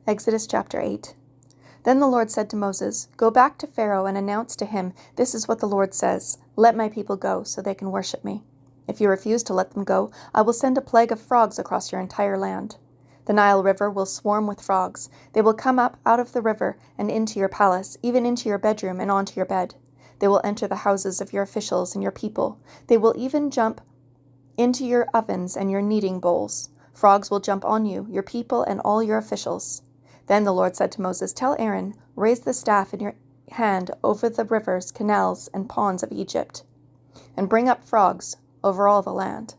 Exodus chapter 8. Then the Lord said to Moses, "Go back to Pharaoh and announce to him, 'This is what the Lord says. Let my people go, so they can worship me.' If you refuse to let them go, I will send a plague of frogs across your entire land. The Nile River will swarm with frogs. They will come up out of the river and into your palace, even into your bedroom and onto your bed. They will enter the houses of your officials and your people. They will even jump into your ovens and your kneading bowls. Frogs will jump on you, your people, and all your officials." Then the Lord said to Moses, "Tell Aaron, raise the staff in your hand over the rivers, canals, and ponds of Egypt, and bring up frogs over all the land."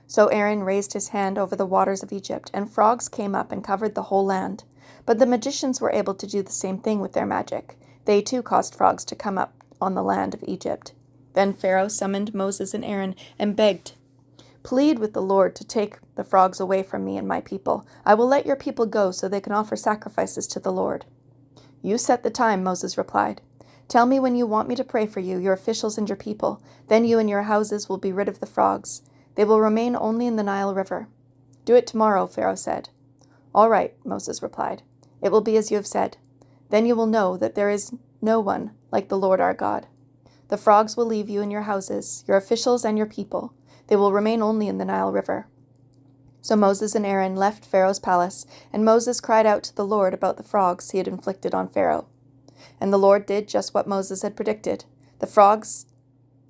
So Aaron raised his hand over the waters of Egypt, and frogs came up and covered the whole land. But the magicians were able to do the same thing with their magic. They too caused frogs to come up on the land of Egypt. Then Pharaoh summoned Moses and Aaron and begged, "Plead with the Lord to take the frogs away from me and my people. I will let your people go so they can offer sacrifices to the Lord." "You set the time," Moses replied. "Tell me when you want me to pray for you, your officials and your people. Then you and your houses will be rid of the frogs. They will remain only in the Nile River." "Do it tomorrow," Pharaoh said. "All right," Moses replied. "It will be as you have said. Then you will know that there is no one like the Lord our God. The frogs will leave you and your houses, your officials and your people. They will remain only in the Nile River." So Moses and Aaron left Pharaoh's palace, and Moses cried out to the Lord about the frogs he had inflicted on Pharaoh. And the Lord did just what Moses had predicted. The frogs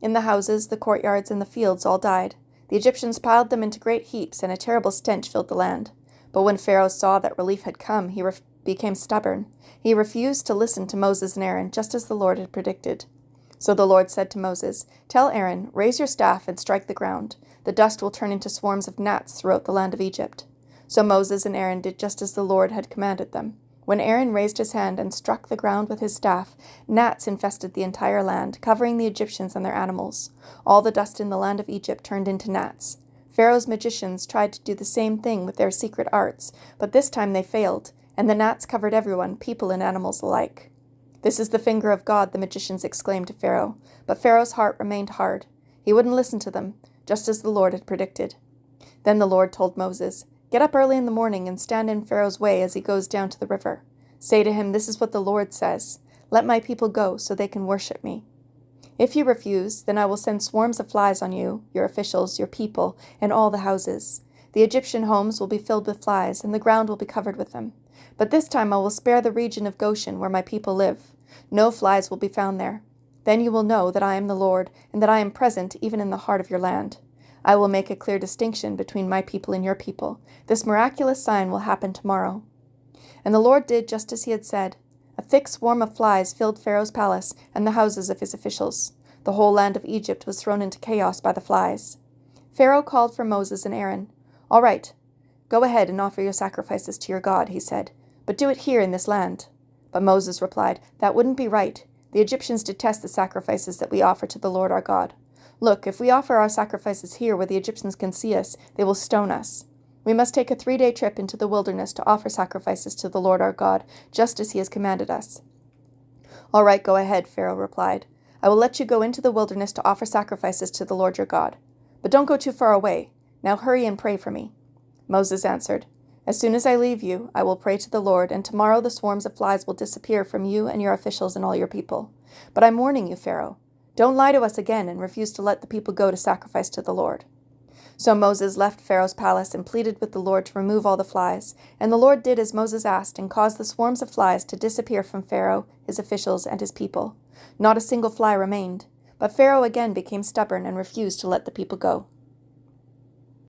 in the houses, the courtyards, and the fields all died. The Egyptians piled them into great heaps, and a terrible stench filled the land. But when Pharaoh saw that relief had come, he became stubborn. He refused to listen to Moses and Aaron, just as the Lord had predicted. So the Lord said to Moses, "Tell Aaron, raise your staff and strike the ground. The dust will turn into swarms of gnats throughout the land of Egypt." So Moses and Aaron did just as the Lord had commanded them. When Aaron raised his hand and struck the ground with his staff, gnats infested the entire land, covering the Egyptians and their animals. All the dust in the land of Egypt turned into gnats. Pharaoh's magicians tried to do the same thing with their secret arts, but this time they failed, and the gnats covered everyone, people and animals alike. "This is the finger of God," the magicians exclaimed to Pharaoh. But Pharaoh's heart remained hard. He wouldn't listen to them, just as the Lord had predicted. Then the Lord told Moses, "Get up early in the morning and stand in Pharaoh's way as he goes down to the river. Say to him, 'This is what the Lord says. Let my people go so they can worship me.' If you refuse, then I will send swarms of flies on you, your officials, your people, and all the houses. The Egyptian homes will be filled with flies, and the ground will be covered with them. But this time I will spare the region of Goshen where my people live. No flies will be found there. Then you will know that I am the Lord, and that I am present even in the heart of your land. I will make a clear distinction between my people and your people. This miraculous sign will happen tomorrow." And the Lord did just as he had said. A thick swarm of flies filled Pharaoh's palace and the houses of his officials. The whole land of Egypt was thrown into chaos by the flies. Pharaoh called for Moses and Aaron. "All right, go ahead and offer your sacrifices to your God," he said, "but do it here in this land." But Moses replied, "That wouldn't be right. The Egyptians detest the sacrifices that we offer to the Lord our God. Look, if we offer our sacrifices here where the Egyptians can see us, they will stone us. We must take a 3-day trip into the wilderness to offer sacrifices to the Lord our God, just as he has commanded us." "All right, go ahead," Pharaoh replied. "I will let you go into the wilderness to offer sacrifices to the Lord your God. But don't go too far away. Now hurry and pray for me." Moses answered, "As soon as I leave you, I will pray to the Lord, and tomorrow the swarms of flies will disappear from you and your officials and all your people. But I'm warning you, Pharaoh. Don't lie to us again and refuse to let the people go to sacrifice to the Lord." So Moses left Pharaoh's palace and pleaded with the Lord to remove all the flies. And the Lord did as Moses asked and caused the swarms of flies to disappear from Pharaoh, his officials, and his people. Not a single fly remained. But Pharaoh again became stubborn and refused to let the people go.